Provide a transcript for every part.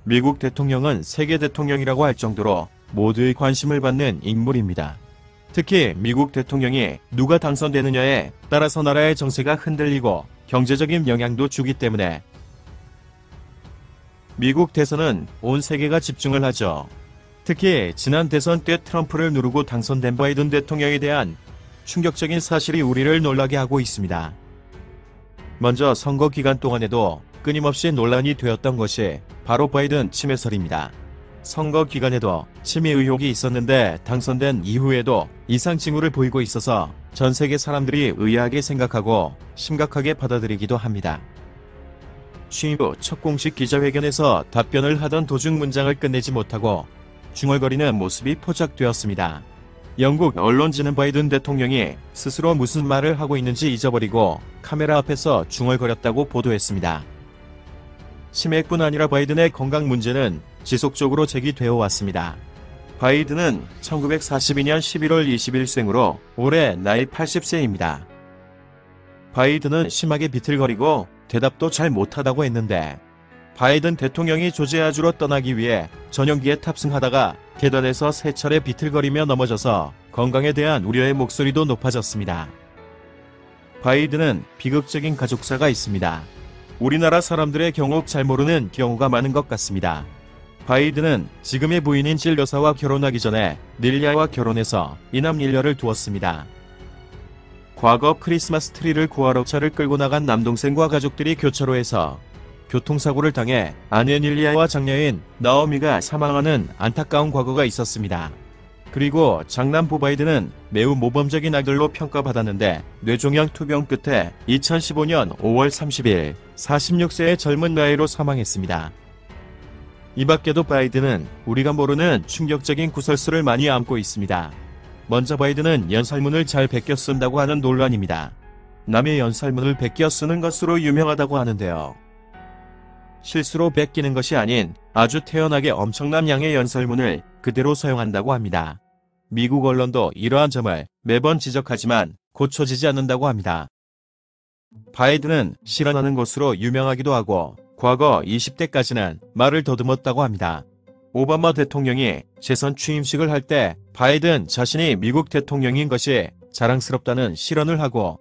미국 대통령은 세계 대통령이라고 할 정도로 모두의 관심을 받는 인물입니다. 특히 미국 대통령이 누가 당선되느냐에 따라서 나라의 정세가 흔들리고 경제적인 영향도 주기 때문에 미국 대선은 온 세계가 집중을 하죠. 특히 지난 대선 때 트럼프를 누르고 당선된 바이든 대통령에 대한 충격적인 사실이 우리를 놀라게 하고 있습니다. 먼저 선거 기간 동안에도 끊임없이 논란이 되었던 것이 바로 바이든 치매설입니다. 선거 기간에도 치매 의혹이 있었는데 당선된 이후에도 이상 징후를 보이고 있어서 전 세계 사람들이 의아하게 생각하고 심각하게 받아들이기도 합니다. 취임 후 첫 공식 기자회견에서 답변을 하던 도중 문장을 끝내지 못하고 중얼거리는 모습이 포착되었습니다. 영국 언론지는 바이든 대통령이 스스로 무슨 말을 하고 있는지 잊어버리고 카메라 앞에서 중얼거렸다고 보도했습니다. 치매뿐 아니라 바이든의 건강 문제는 지속적으로 제기되어 왔습니다. 바이든은 1942년 11월 20일생으로 올해 나이 80세입니다. 바이든은 심하게 비틀거리고 대답도 잘 못하다고 했는데 바이든 대통령이 조지아주로 떠나기 위해 전용기에 탑승하다가 계단에서 3차례 비틀거리며 넘어져서 건강에 대한 우려의 목소리도 높아졌습니다. 바이든은 비극적인 가족사가 있습니다. 우리나라 사람들의 경우 잘 모르는 경우가 많은 것 같습니다. 바이든은 지금의 부인인 질 여사와 결혼하기 전에 릴리아와 결혼해서 이남 일녀를 두었습니다. 과거 크리스마스 트리를 구하러 차를 끌고 나간 남동생과 가족들이 교차로에서 교통사고를 당해 아내 릴리아와 장녀인 나오미가 사망하는 안타까운 과거가 있었습니다. 그리고 장남부 바이든은 매우 모범적인 아들로 평가받았는데 뇌종양 투병 끝에 2015년 5월 30일 46세의 젊은 나이로 사망했습니다. 이 밖에도 바이든은 우리가 모르는 충격적인 구설수를 많이 안고 있습니다. 먼저 바이든은 연설문을 잘 베껴 쓴다고 하는 논란입니다. 남의 연설문을 베껴 쓰는 것으로 유명하다고 하는데요. 실수로 베끼는 것이 아닌 아주 태연하게 엄청난 양의 연설문을 그대로 사용한다고 합니다. 미국 언론도 이러한 점을 매번 지적하지만 고쳐지지 않는다고 합니다. 바이든은 실언하는 것으로 유명하기도 하고 과거 20대까지는 말을 더듬었다고 합니다. 오바마 대통령이 재선 취임식을 할 때 바이든 자신이 미국 대통령인 것이 자랑스럽다는 실언을 하고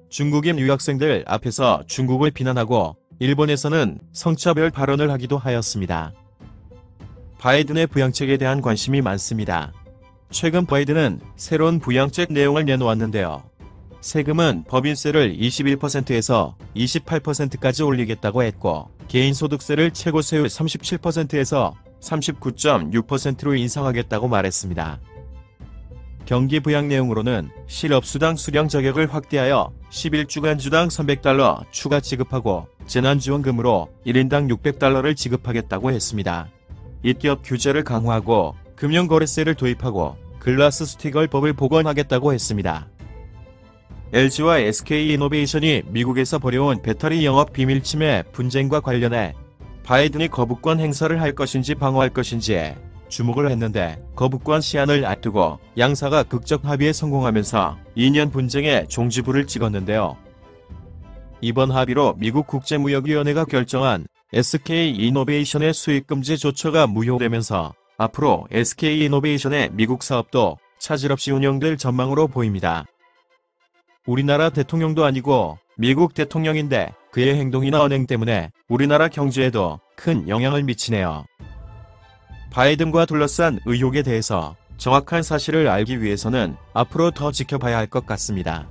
중국인 유학생들 앞에서 중국을 비난하고 일본에서는 성차별 발언을 하기도 하였습니다. 바이든의 부양책에 대한 관심이 많습니다. 최근 바이든은 새로운 부양책 내용을 내놓았는데요. 세금은 법인세를 21%에서 28%까지 올리겠다고 했고 개인소득세를 최고세율 37%에서 39.6%로 인상하겠다고 말했습니다. 경기 부양 내용으로는 실업수당 수령 자격을 확대하여 11주간 주당 $300 추가 지급하고 재난지원금으로 1인당 $600를 지급하겠다고 했습니다. 입기업 규제를 강화하고 금융거래세를 도입하고 글라스 스티걸법을 복원하겠다고 했습니다. LG와 SK이노베이션이 미국에서 벌여온 배터리 영업 비밀 침해 분쟁과 관련해 바이든이 거부권 행사를 할 것인지 방어할 것인지에 주목을 했는데 거부권 시한을 앞두고 양사가 극적 합의에 성공하면서 2년 분쟁에 종지부를 찍었는데요. 이번 합의로 미국 국제무역위원회가 결정한 SK이노베이션의 수입금지 조처가 무효되면서 앞으로 SK이노베이션의 미국 사업도 차질 없이 운영될 전망으로 보입니다. 우리나라 대통령도 아니고 미국 대통령인데 그의 행동이나 언행 때문에 우리나라 경제에도 큰 영향을 미치네요. 바이든과 둘러싼 의혹에 대해서 정확한 사실을 알기 위해서는 앞으로 더 지켜봐야 할 것 같습니다.